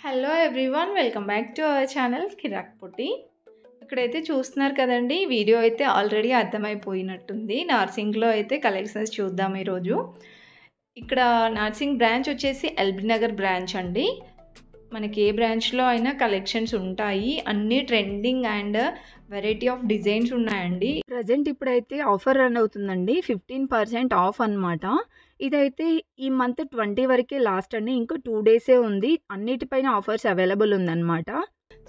Hello everyone, welcome back to our channel Kirak Potti. ఇక్కడైతే చూస్తున్నారు కదండి, వీడియో అయితే ఆల్రెడీ అర్థమైపోయినట్టుంది. నర్సింగ్లో అయితే కలెక్షన్స్ చూద్దాం ఈరోజు. ఇక్కడ నర్సింగ్ బ్రాంచ్ వచ్చేసి ఎల్బీ నగర్ బ్రాంచ్ అండి. మనకి ఏ బ్రాంచ్లో అయినా కలెక్షన్స్ ఉంటాయి. అన్నీ trending and variety of designs ఉన్నాయండి. ప్రజెంట్ ఇప్పుడైతే ఆఫర్ రన్ అవుతుందండి, 15% ఆఫ్ అనమాట. ఇదైతే ఈ మంత్ 20 వరకే లాస్ట్ అండి, ఇంకా 2 డేసే ఉంది. అన్నిటిపైన ఆఫర్స్ అవైలబుల్ ఉందన్నమాట.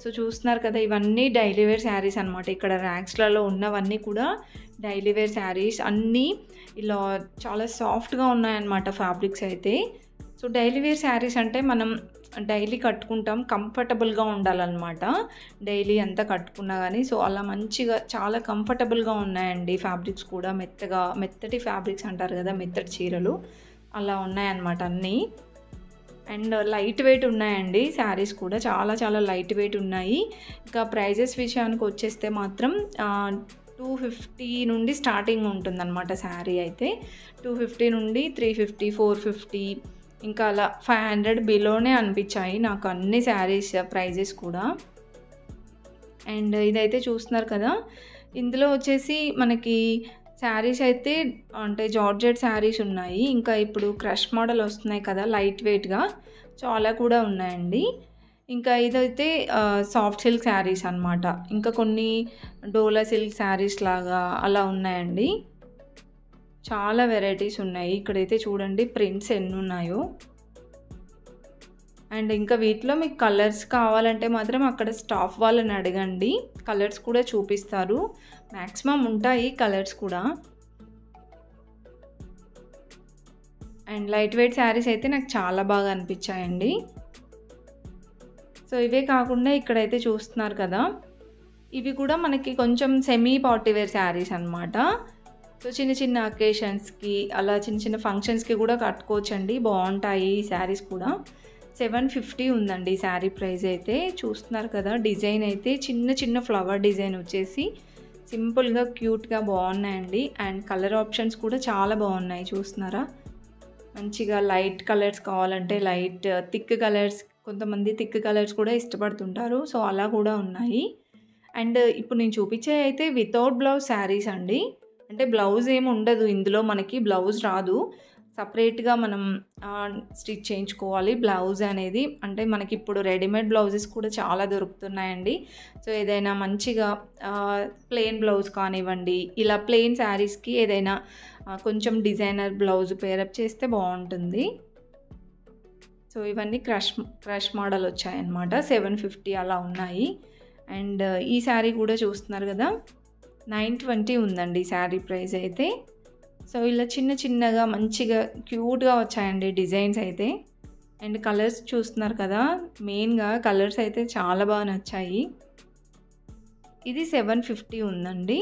సో చూస్తున్నారు కదా, ఇవన్నీ డైలీ వేర్ శారీస్ అనమాట. ఇక్కడ ర్యాక్స్లలో ఉన్నవన్నీ కూడా డైలీ వేర్ శారీస్. అన్నీ ఇలా చాలా సాఫ్ట్గా ఉన్నాయన్నమాట ఫ్యాబ్రిక్స్ అయితే. సో డైలీ వేర్ శారీస్ అంటే మనం డైలీ కట్టుకుంటాం, కంఫర్టబుల్గా ఉండాలన్నమాట. డైలీ అంతా కట్టుకున్నా కానీ సో అలా మంచిగా చాలా కంఫర్టబుల్గా ఉన్నాయండి. ఫ్యాబ్రిక్స్ కూడా మెత్తటి ఫ్యాబ్రిక్స్ అంటారు కదా, మెత్తటి చీరలు అలా ఉన్నాయన్నమాట అన్నీ. అండ్ లైట్ వెయిట్ ఉన్నాయండి శారీస్ కూడా, చాలా చాలా లైట్ వెయిట్ ఉన్నాయి. ఇంకా ప్రైజెస్ విషయానికి వచ్చేస్తే మాత్రం 250 నుండి స్టార్టింగ్ ఉంటుందన్నమాట శారీ అయితే. 250 నుండి 350, 450 ఇంకా అలా 500 బిలోనే అనిపించాయి నాకు అన్ని శారీస్ ప్రైజెస్ కూడా. అండ్ ఇదైతే చూస్తున్నారు కదా, ఇందులో వచ్చేసి మనకి శారీస్ అయితే అంటే జార్జెట్ శారీస్ ఉన్నాయి. ఇంకా ఇప్పుడు క్రష్ మోడల్ వస్తున్నాయి కదా లైట్ వెయిట్గా, చాలా కూడా ఉన్నాయండి. ఇంకా ఇదైతే సాఫ్ట్ సిల్క్ శారీస్ అనమాట. ఇంకా కొన్ని డోలా సిల్క్ శారీస్ లాగా అలా ఉన్నాయండి. చాలా వెరైటీస్ ఉన్నాయి. ఇక్కడైతే చూడండి ప్రింట్స్ ఎన్ని ఉన్నాయో. అండ్ ఇంకా వీటిలో మీకు కలర్స్ కావాలంటే మాత్రం అక్కడ స్టాఫ్ వాళ్ళని అడగండి, కలర్స్ కూడా చూపిస్తారు. మ్యాక్సిమం ఉంటాయి కలర్స్ కూడా. అండ్ లైట్ వెయిట్ శారీస్ అయితే నాకు చాలా బాగా అనిపించాయండి. సో ఇవే కాకుండా ఇక్కడైతే చూస్తున్నారు కదా, ఇవి కూడా మనకి కొంచెం సెమీ పార్టీవేర్ శారీస్ అనమాట. సో చిన్న చిన్న అకేషన్స్కి అలా చిన్న చిన్న ఫంక్షన్స్కి కూడా కట్టుకోవచ్చండి, బాగుంటాయి ఈ శారీస్ కూడా. 750 ఉందండి ఈ శారీ ప్రైస్ అయితే. చూస్తున్నారు కదా, డిజైన్ అయితే చిన్న చిన్న ఫ్లవర్ డిజైన్ వచ్చేసి సింపుల్గా క్యూట్గా బాగున్నాయండి. అండ్ కలర్ ఆప్షన్స్ కూడా చాలా బాగున్నాయి. చూస్తున్నారా, మంచిగా లైట్ కలర్స్ కావాలంటే లైట్, థిక్ కలర్స్, కొంతమంది థిక్ కలర్స్ కూడా ఇష్టపడుతుంటారు, సో అలా కూడా ఉన్నాయి. అండ్ ఇప్పుడు నేను చూపించే అయితే వితౌట్ బ్లౌజ్ శారీస్ అండి. అంటే బ్లౌజ్ ఏమి ఉండదు ఇందులో, మనకి బ్లౌజ్ రాదు, సపరేట్గా మనం స్టిచ్ చేయించుకోవాలి బ్లౌజ్ అనేది. అంటే మనకి ఇప్పుడు రెడీమేడ్ బ్లౌజెస్ కూడా చాలా దొరుకుతున్నాయండి. సో ఏదైనా మంచిగా ప్లెయిన్ బ్లౌజ్ కానివ్వండి, ఇలా ప్లెయిన్ శారీస్కి ఏదైనా కొంచెం డిజైనర్ బ్లౌజ్ పేరప్ చేస్తే బాగుంటుంది. సో ఇవన్నీ క్రష్ మోడల్ వచ్చాయన్నమాట. 750 అలా ఉన్నాయి. అండ్ ఈ శారీ కూడా చూస్తున్నారు కదా, 920 ఉందండి ఈ శారీ ప్రైస్ అయితే. సో ఇలా చిన్న చిన్నగా మంచిగా క్యూట్గా వచ్చాయండి డిజైన్స్ అయితే. అండ్ కలర్స్ చూస్తున్నారు కదా, మెయిన్గా కలర్స్ అయితే చాలా బాగా నచ్చాయి. ఇది 750 ఉందండి.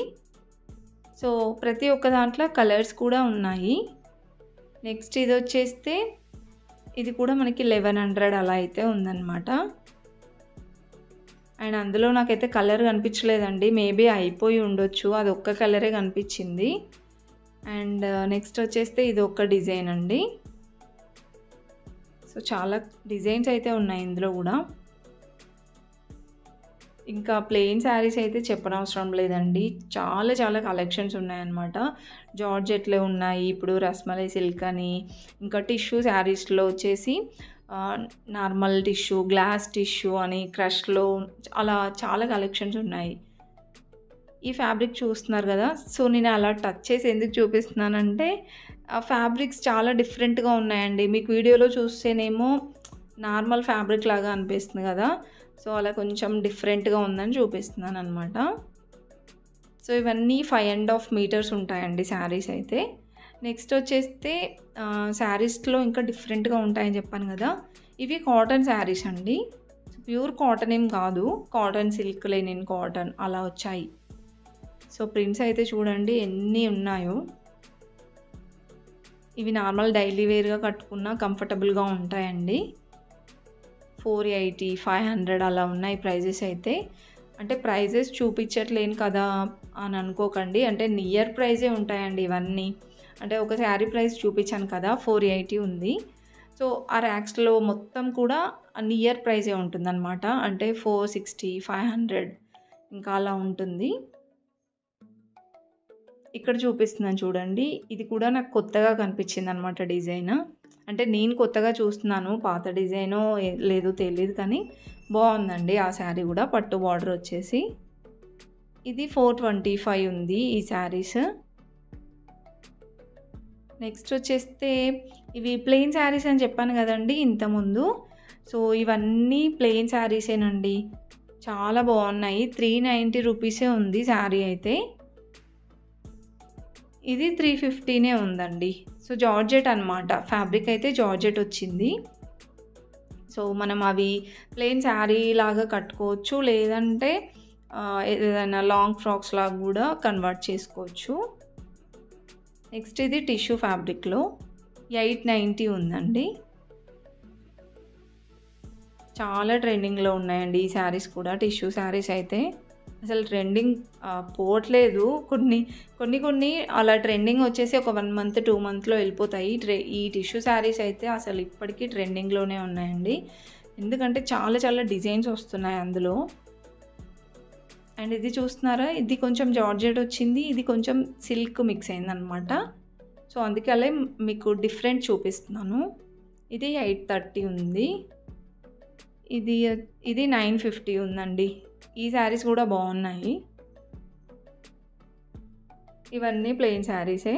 సో ప్రతి ఒక్క దాంట్లో కలర్స్ కూడా ఉన్నాయి. నెక్స్ట్ ఇది వచ్చేస్తే ఇది కూడా మనకి 1100 అలా అయితే ఉందన్నమాట. అండ్ అందులో నాకైతే కలర్ కనిపించలేదండి, మేబీ అయిపోయి ఉండొచ్చు, అది ఒక్క కలరే కనిపించింది. అండ్ నెక్స్ట్ వచ్చేస్తే ఇది ఒక డిజైన్ అండి. సో చాలా డిజైన్స్ అయితే ఉన్నాయి ఇందులో కూడా. ఇంకా ప్లెయిన్ శారీస్ అయితే చెప్పనవసరం లేదండి, చాలా చాలా కలెక్షన్స్ ఉన్నాయన్నమాట. జార్జెట్లో ఉన్నాయి, ఇప్పుడు రస్మలై సిల్క్ అని, ఇంకా టిష్యూ శారీస్లో వచ్చేసి నార్మల్ టిష్యూ, గ్లాస్ టిష్యూ అని, క్రష్లో అలా చాలా కలెక్షన్స్ ఉన్నాయి. ఈ ఫ్యాబ్రిక్ చూస్తున్నారు కదా, సో నేను అలా టచ్ చేసి ఎందుకు చూపిస్తున్నానంటే ఆ ఫ్యాబ్రిక్స్ చాలా డిఫరెంట్గా ఉన్నాయండి. మీకు వీడియోలో చూస్తేనేమో నార్మల్ ఫ్యాబ్రిక్ లాగా అనిపిస్తుంది కదా, సో అలా కొంచెం డిఫరెంట్గా ఉందని చూపిస్తున్నాను అనమాట. సో ఇవన్నీ 5.5 మీటర్స్ ఉంటాయండి శారీస్ అయితే. నెక్స్ట్ వచ్చేస్తే శారీస్లో ఇంకా డిఫరెంట్గా ఉంటాయని చెప్పాను కదా, ఇవి కాటన్ శారీస్ అండి. ప్యూర్ కాటన్ ఏం కాదు, కాటన్, సిల్క్, లెనిన్, కాటన్ అలా వచ్చాయి. సో ప్రింట్స్ అయితే చూడండి ఎన్ని ఉన్నాయో. ఇవి నార్మల్ డైలీ వేర్గా కట్టుకున్నా కంఫర్టబుల్గా ఉంటాయండి. 480, 500 అలా ఉన్నాయి ప్రైజెస్ అయితే. అంటే ప్రైజెస్ చూపించట్లేను కదా అని అనుకోకండి, అంటే నియర్ ప్రైజే ఉంటాయండి ఇవన్నీ. అంటే ఒక శారీ ప్రైస్ చూపించాను కదా, 480 ఉంది. సో ఆ ర్యాక్స్‌లో మొత్తం కూడా నియర్ ప్రైజే ఉంటుందన్నమాట. అంటే 460, 500 ఇంకా అలా ఉంటుంది. ఇక్కడ చూపిస్తున్నాను చూడండి. ఇది కూడా నాకు కొత్తగా కనిపించిందనమాట డిజైన్. అంటే నేను కొత్తగా చూస్తున్నాను. పాత డిజైనో లేదో తెలీదు కానీ బావుందండి ఆ శారీ కూడా. పట్టు బార్డర్ వచ్చేసి. ఇది 425 ఉంది ఈ శారీస్. నెక్స్ట్ వచ్చేస్తే ఇవి ప్లెయిన్ శారీస్ అని చెప్పాను కదండీ ఇంతకుముందు. సో ఇవన్నీ ప్లెయిన్ శారీసేనండి. చాలా బాగున్నాయి. 390 రూపీసే ఉంది శారీ అయితే. ఇది 350నే ఉందండి. సో జార్జెట్ అనమాట. ఫ్యాబ్రిక్ అయితే జార్జెట్ వచ్చింది. సో మనం అవి ప్లెయిన్ శారీ లాగా కట్టుకోవచ్చు. లేదంటే ఏదైనా లాంగ్ ఫ్రాక్స్ లాగా కూడా కన్వర్ట్ చేసుకోవచ్చు. నెక్స్ట్ ఇది టిష్యూ ఫ్యాబ్రిక్‌లో 890 ఉందండి. చాలా ట్రెండింగ్‌లో ఉన్నాయండి ఈ శారీస్ కూడా. టిష్యూ శారీస్ అయితే అసలు ట్రెండింగ్ పోవట్లేదు. కొన్ని అలా ట్రెండింగ్ వచ్చేసి ఒక 1 మంత్, 2 మంత్‌లో వెళ్ళిపోతాయి. ఈ టిష్యూ శారీస్ అయితే అసలు ఇప్పటికీ ట్రెండింగ్‌లోనే ఉన్నాయండి. ఎందుకంటే చాలా చాలా డిజైన్స్ వస్తున్నాయి అందులో. అండ్ ఇది చూస్తున్నారా? ఇది కొంచెం జార్జెట్ వచ్చింది. ఇది కొంచెం సిల్క్ మిక్స్ అయిందనమాట. సో అందుకే అలా మీకు డిఫరెంట్ చూపిస్తున్నాను. ఇది 830 ఉంది. ఇది 950 ఉందండి. ఈ శారీస్ కూడా బాగున్నాయి. ఇవన్నీ ప్లెయిన్ శారీసే.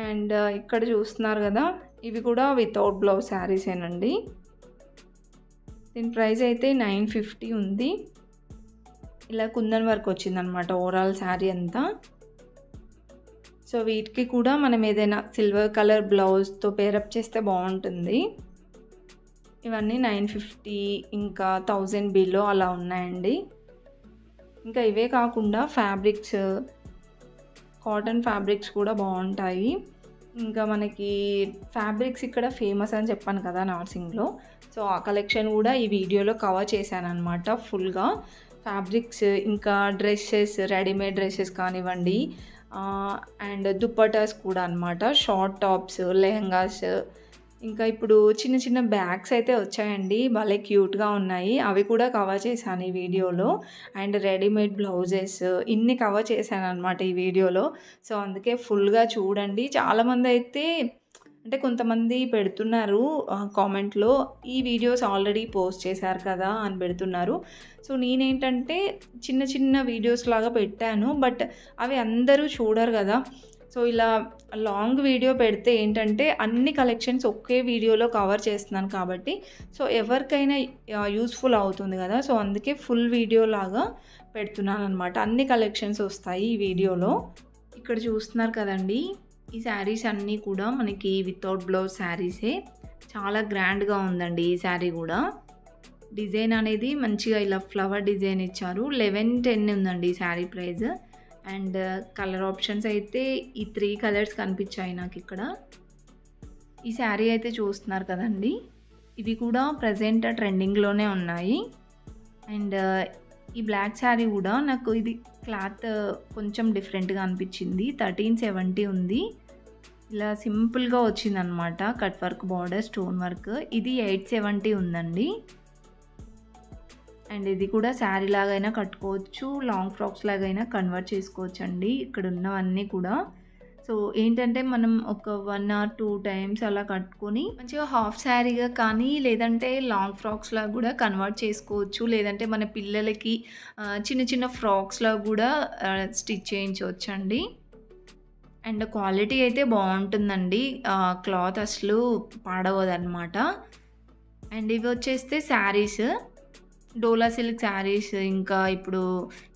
అండ్ ఇక్కడ చూస్తున్నారు కదా, ఇవి కూడా వితౌట్ బ్లౌజ్ శారీసేనండి. దీని ప్రైస్ అయితే 950 ఉంది. ఇలా కుందన్ వర్క్ వచ్చిందనమాట ఓవరాల్ శారీ అంతా. సో వీటికి కూడా మనం ఏదైనా సిల్వర్ కలర్ బ్లౌజ్తో పేరప్ చేస్తే బాగుంటుంది. ఇవన్నీ 950 ఇంకా 1000 బిలో అలా ఉన్నాయండి. ఇంకా ఇవే కాకుండా ఫ్యాబ్రిక్స్, కాటన్ ఫ్యాబ్రిక్స్ కూడా బాగుంటాయి. ఇంకా మనకి ఫ్యాబ్రిక్స్ ఇక్కడ ఫేమస్ అని చెప్పాను కదా నార్సింగ్లో. సో ఆ కలెక్షన్ కూడా ఈ వీడియోలో కవర్ చేశాను అనమాట ఫుల్గా. ఫ్యాబ్రిక్స్ ఇంకా డ్రెస్సెస్, రెడీమేడ్ డ్రెస్సెస్ కానివ్వండి, అండ్ దుప్పటాస్ కూడా అనమాట. షార్ట్ టాప్స్, లెహంగాస్, ఇంకా ఇప్పుడు చిన్న చిన్న బ్యాగ్స్ అయితే వచ్చాయండి. భలే క్యూట్గా ఉన్నాయి. అవి కూడా కవర్ చేశాను ఈ వీడియోలో. అండ్ రెడీమేడ్ బ్లౌజెస్ ఇన్ని కవర్ చేశాను అనమాట ఈ వీడియోలో. సో అందుకే ఫుల్గా చూడండి. చాలామంది అయితే అంటే కొంతమంది పెడుతున్నారు కామెంట్లో, ఈ వీడియోస్ ఆల్రెడీ పోస్ట్ చేశారు కదా అని పెడుతున్నారు. సో నేనేంటంటే చిన్న చిన్న వీడియోస్ లాగా పెట్టాను. బట్ అవి అందరూ చూడరు కదా. సో ఇలా లాంగ్ వీడియో పెడితే ఏంటంటే అన్ని కలెక్షన్స్ ఒకే వీడియోలో కవర్ చేస్తున్నాను కాబట్టి సో ఎవరికైనా యూస్ఫుల్ అవుతుంది కదా. సో అందుకే ఫుల్ వీడియో లాగా పెడుతున్నాను అనమాట. అన్ని కలెక్షన్స్ వస్తాయి ఈ వీడియోలో. ఇక్కడ చూస్తున్నారు కదండి, ఈ శారీస్ అన్నీ కూడా మనకి వితౌట్ బ్లౌజ్ శారీసే. చాలా గ్రాండ్గా ఉందండి ఈ శారీ కూడా. డిజైన్ అనేది మంచిగా ఇలా ఫ్లవర్ డిజైన్ ఇచ్చారు. 1110 ఉందండి ఈ sari price. And colour options అయితే ఈ 3 కలర్స్ కనిపించాయి నాకు ఇక్కడ. ఈ శారీ అయితే చూస్తున్నారు కదండి, ఇవి కూడా ప్రజెంట్ ట్రెండింగ్లోనే ఉన్నాయి. అండ్ ఈ బ్లాక్ శారీ కూడా నాకు ఇది క్లాత్ కొంచెం డిఫరెంట్గా అనిపించింది. 1370 ఉంది. ఇలా సింపుల్గా వచ్చిందనమాట. Cut work border, stone work. ఇది 870 ఉందండి. అండ్ ఇది కూడా శారీ లాగైనా కట్టుకోవచ్చు, లాంగ్ ఫ్రాక్స్ లాగైనా కన్వర్ట్ చేసుకోవచ్చు అండి ఇక్కడ ఉన్నవన్నీ కూడా. సో ఏంటంటే మనం ఒక 1 or 2 టైమ్స్ అలా కట్టుకొని మంచిగా హాఫ్ శారీగా కానీ లేదంటే లాంగ్ ఫ్రాక్స్లా కూడా కన్వర్ట్ చేసుకోవచ్చు. లేదంటే మన పిల్లలకి చిన్న చిన్న ఫ్రాక్స్లా కూడా స్టిచ్ చేయించవచ్చు అండి. అండ్ క్వాలిటీ అయితే బాగుంటుందండి. క్లాత్ అసలు పాడవదనమాట. అండ్ ఇవి వచ్చేస్తే శారీస్, డోలా సిల్క్ శారీస్. ఇంకా ఇప్పుడు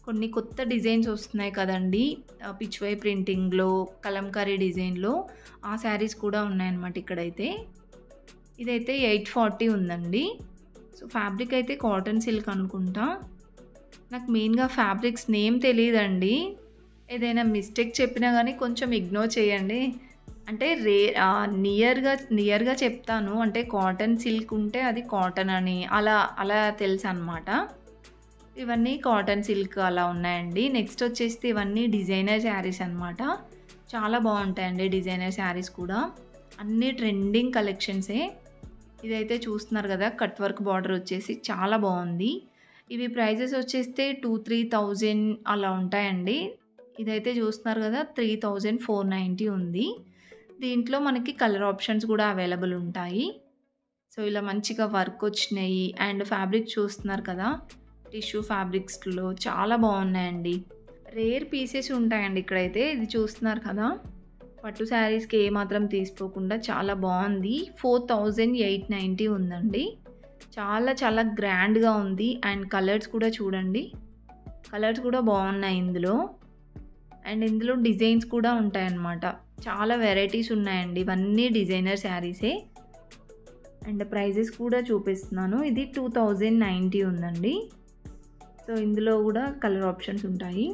కొన్ని కొత్త డిజైన్స్ వస్తున్నాయి కదండి, పిచ్వై ప్రింటింగ్లో, కలంకారీ డిజైన్లో. ఆ శారీస్ కూడా ఉన్నాయన్నమాట ఇక్కడైతే. ఇదైతే 840 ఉందండి. సో ఫ్యాబ్రిక్ అయితే కాటన్ సిల్క్ అనుకుంటా. నాకు మెయిన్గా ఫ్యాబ్రిక్స్ నేమ్ తెలియదండి. ఏదైనా మిస్టేక్ చెప్పినా కానీ కొంచెం ఇగ్నోర్ చేయండి. అంటే నియర్గా చెప్తాను. అంటే కాటన్ సిల్క్ ఉంటే అది కాటన్ అని అలా తెలుసు అనమాట. ఇవన్నీ కాటన్ సిల్క్ అలా ఉన్నాయండి. నెక్స్ట్ వచ్చేసి ఇవన్నీ డిజైనర్ శారీస్ అనమాట. చాలా బాగుంటాయండి డిజైనర్ శారీస్ కూడా. అన్నీ ట్రెండింగ్ కలెక్షన్సే. ఇదైతే చూస్తున్నారు కదా, కట్ వర్క్ బార్డర్ వచ్చేసి చాలా బాగుంది. ఇవి ప్రైజెస్ వచ్చేస్తే 2-3,000 అలా ఉంటాయండి. ఇదైతే చూస్తున్నారు కదా, 3,490 ఉంది. దీంట్లో మనకి కలర్ ఆప్షన్స్ కూడా అవైలబుల్ ఉంటాయి. సో ఇలా మంచిగా వర్క్ వచ్చినాయి. అండ్ ఫ్యాబ్రిక్ చూస్తున్నారు కదా, టిష్యూ ఫ్యాబ్రిక్స్లో చాలా బాగున్నాయండి. రేర్ పీసెస్ ఉంటాయండి ఇక్కడైతే. ఇది చూస్తున్నారు కదా, పట్టు శారీస్కి ఏమాత్రం తీసిపోకుండా చాలా బాగుంది. 4,890 ఉందండి. చాలా చాలా గ్రాండ్గా ఉంది. అండ్ కలర్స్ కూడా చూడండి, కలర్స్ కూడా బాగున్నాయి ఇందులో. అండ్ ఇందులో డిజైన్స్ కూడా ఉంటాయన్నమాట. చాలా వెరైటీస్ ఉన్నాయండి. ఇవన్నీ డిజైనర్ శారీసే. అండ్ ప్రైజెస్ కూడా చూపిస్తున్నాను. ఇది 2,090 ఉందండి. సో ఇందులో కూడా కలర్ ఆప్షన్స్ ఉంటాయి.